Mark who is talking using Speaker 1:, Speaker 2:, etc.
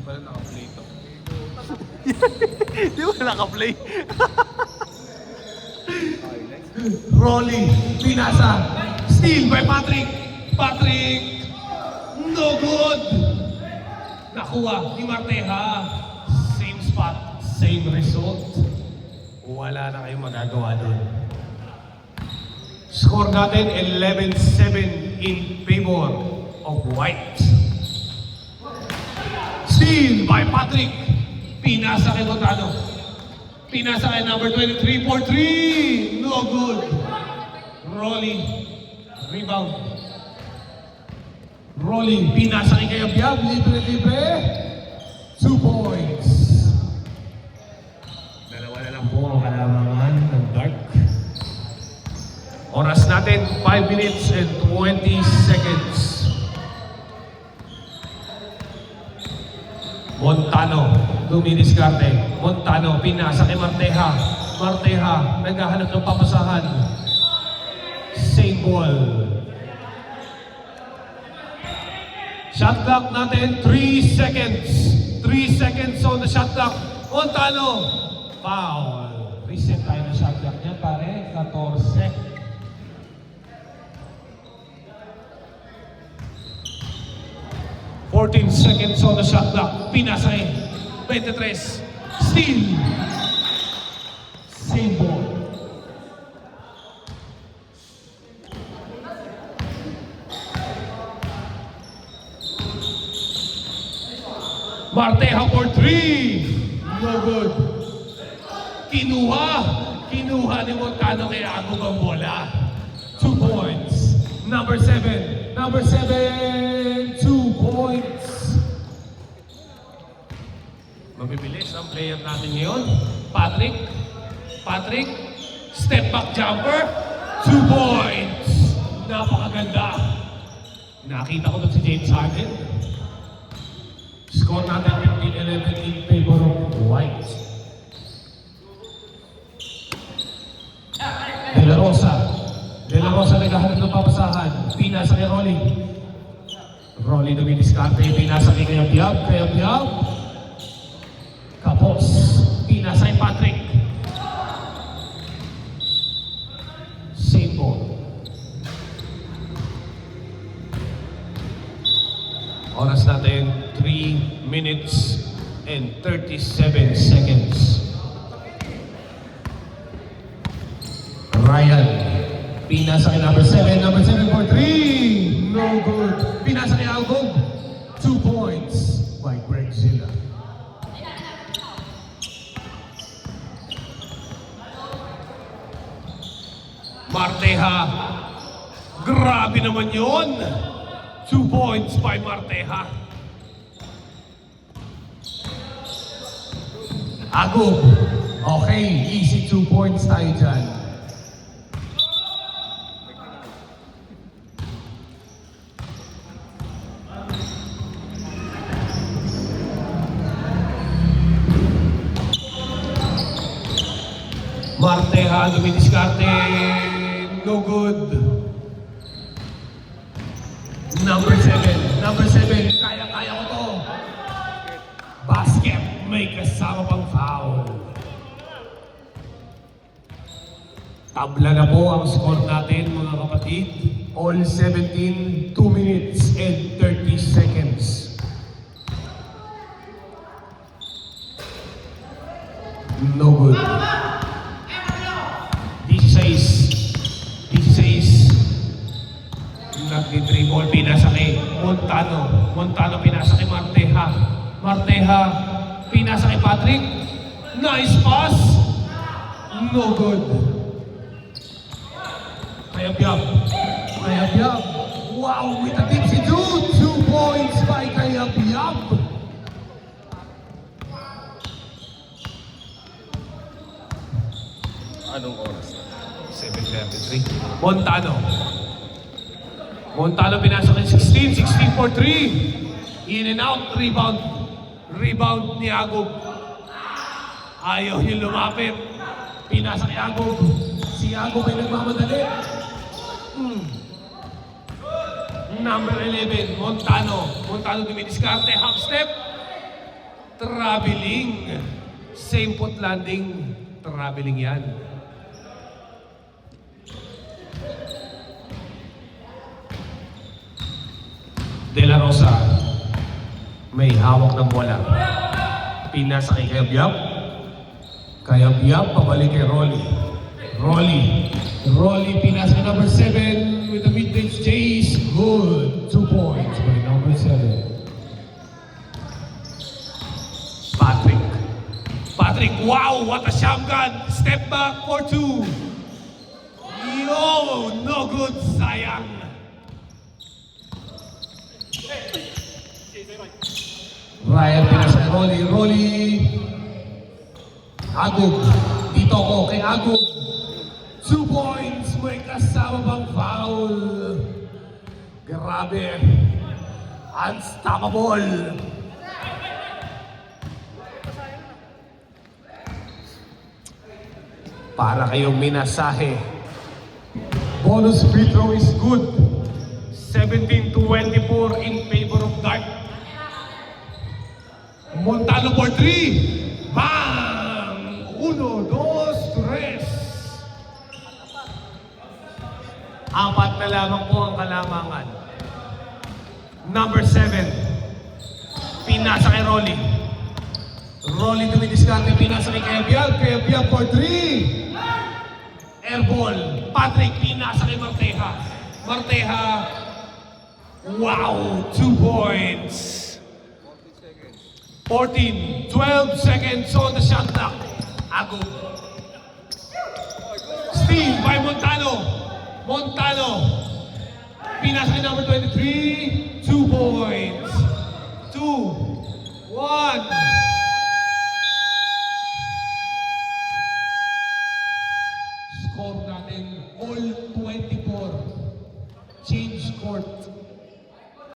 Speaker 1: Wala naka-play to.
Speaker 2: Di ba naka-play?
Speaker 3: Rolly, pinasa. Steal by Patrick. Patrick, no good. Nakuha ni Marteja. Same spot, same result. Wala na kayong magagawa doon. Score natin 11-7 in favor of White. Steal by Patrick. Pinasa kay Montano. Pinasa kay number 23 for 3. No good. Rolly. Rebound. Rolly. Pinasa kay Kayabyab. Libre-libre. 2 points. Dalawa na lang po ang kalamangan ng Dark. Oras natin, 5 minutes and 20 seconds. Montano, dumidiskarte. Montano, pinasa kay Marteja. Marteja, naghahanap ng papasahan. Same ball. Shot clock natin, 3 seconds. 3 seconds on the shot clock. Montano, foul. Reset tayo ng shot clock niya, pare. 14. Seconds on the shot clock. Pinasay. 23. Steal. Same ball. Marteja for 3. No good. Kinuha ni Montano kay Agog ang bola. 2 points. Number 7. 2 points. Mabibilis ang player natin ngayon. Patrick, step back jumper, 2 points. Napakaganda. Nakita ko doon si James Harden. Score natin 15-11 in favor of White. De La Rosa naghahanap ng papasahan. Pinasa kay Rolly. Rolly dumidiskarte. Pinasa kay Kayabyab. Kapos. Pinasa kay Patrick. Same ball. Oras natin 3 minutes and 37 seconds. Ryan. Pinasa kay number 7 for 3. No good. Pinasa kay Agog. 2 points by Greg Zilla. Marteja. Grabe naman yun. 2 points by Marteja. Agog. Okay, easy 2 points tayo dyan. Marteja, dumidiskarte. No good. Number 7. Kaya ko to. Basket. May kasama pang foul. Tabla na po ang score natin, mga kapatid. All 17, 2 minutes and 30 seconds. No good. 16. Nagdi-dribble, pinasa kay Montano, pinasa kay Marteja. Pinasa kay Patrick. Nice pass. No good. Kayabyab. Wow, with a tipsy dude. 2 points by Kayabyab.
Speaker 1: Anong oras na?
Speaker 3: 7:33. Montano pinasa kay 16 for 3. In and out, rebound ni Agog. Ayaw niya lumapit. Pinasa kay Agog. Si Agog ay nagmamadali. Number 11, Montano dumidiskarte, half step. traveling. Same foot landing, traveling yan. De La Rosa, may hawak ng bola. Pinasa kay Kayabyab. Kayabyab, pabalik kay Rolly. Rolly, pinasa kay number 7 with the mid-range chase. Good. 2 points by number 7. Patrick, wow, what a shotgun. Step back for 2. Yo, no good, sayang. Ryan pinasa kay Rolly. Agug, dito ako kay Agug. 2 points, may kasama bang foul? Grabe. Unstoppable. Para kayong minasahe. Bonus free throw is good. 17-24 in favor of Dart. Montano for 3. Bang! 1, 2, 3. Apat na lamang po ang kalamangan. Number 7. Pinasa kay Rolly. Rolly dumidiskarte, pinasa kay Kayabyab for 3. Airball. Patrick, pinasa kay Marteja. Wow, 2 points. 14, 12 seconds on the shot clock. Agug. Steal by Montano. Pinasa kay number 23. 2 points. 2, 1. Score natin all 24. Change court.